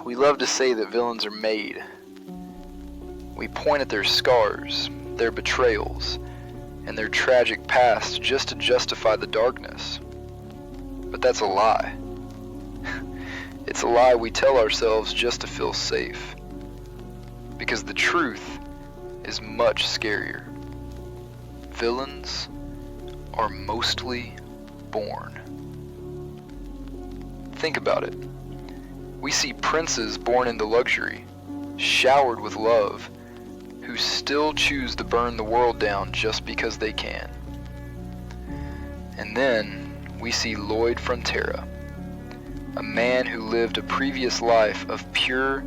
We love to say that villains are made. We point at their scars, their betrayals, and their tragic past just to justify the darkness. But that's a lie. It's a lie we tell ourselves just to feel safe. Because the truth is much scarier. Villains are mostly born. Think about it. We see princes born into luxury, showered with love, who still choose to burn the world down just because they can. And then we see Lloyd Frontera, a man who lived a previous life of pure,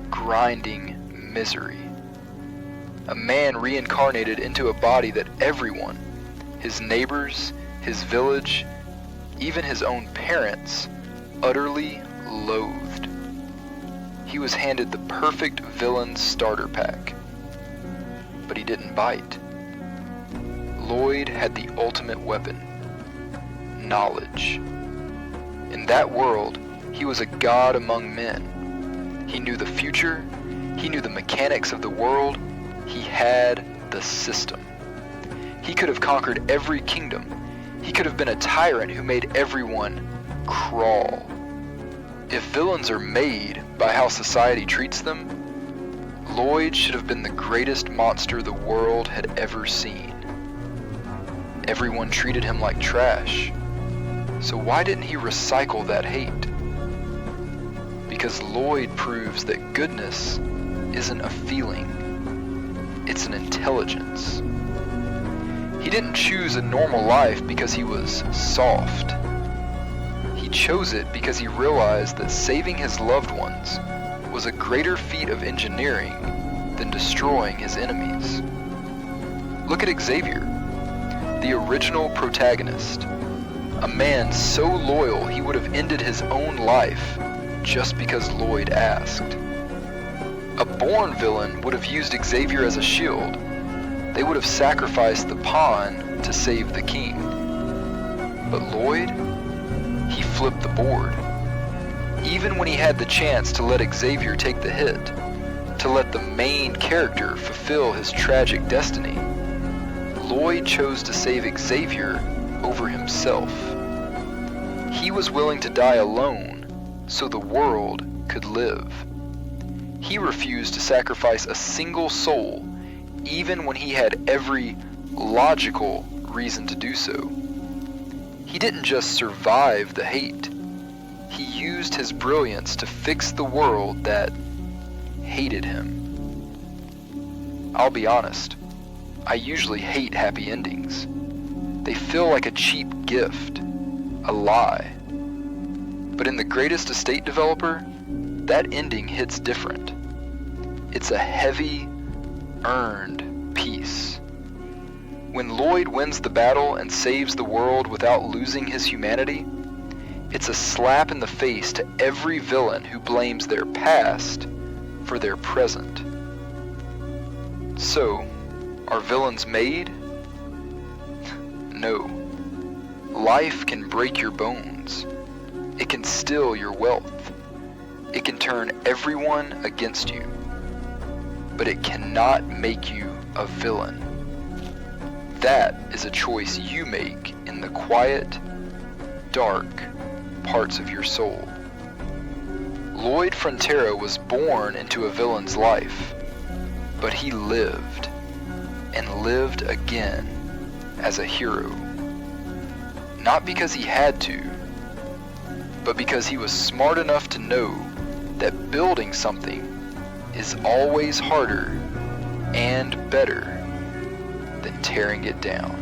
grinding misery. A man reincarnated into a body that everyone, his neighbors, his village, even his own parents, utterly loathed. He was handed the perfect villain starter pack, but he didn't bite. Lloyd had the ultimate weapon, knowledge. In that world, he was a god among men. He knew the future, he knew the mechanics of the world, he had the system. He could have conquered every kingdom. He could have been a tyrant who made everyone crawl. If villains are made by how society treats them, Lloyd should have been the greatest monster the world had ever seen. Everyone treated him like trash. So why didn't he recycle that hate? Because Lloyd proves that goodness isn't a feeling, it's an intelligence. He didn't choose a normal life because he was soft. He chose it because he realized that saving his loved ones was a greater feat of engineering than destroying his enemies. Look at Xavier, the original protagonist, a man so loyal he would have ended his own life just because Lloyd asked. A born villain would have used Xavier as a shield. They would have sacrificed the pawn to save the king. But Lloyd, he flipped the board. Even when he had the chance to let Xavier take the hit, to let the main character fulfill his tragic destiny, Lloyd chose to save Xavier over himself. He was willing to die alone so the world could live. He refused to sacrifice a single soul, even when he had every logical reason to do so. He didn't just survive the hate. He used his brilliance to fix the world that hated him. I'll be honest, I usually hate happy endings. They feel like a cheap gift, a lie. But in The Greatest Estate Developer, that ending hits different. It's a heavy, earned peace. When Lloyd wins the battle and saves the world without losing his humanity, it's a slap in the face to every villain who blames their past for their present. So, are villains made? No. Life can break your bones. It can steal your wealth. It can turn everyone against you. But it cannot make you a villain. That is a choice you make in the quiet, dark parts of your soul. Lloyd Frontera was born into a villain's life, but he lived, and lived again as a hero. Not because he had to, but because he was smart enough to know that building something is always harder and better than tearing it down.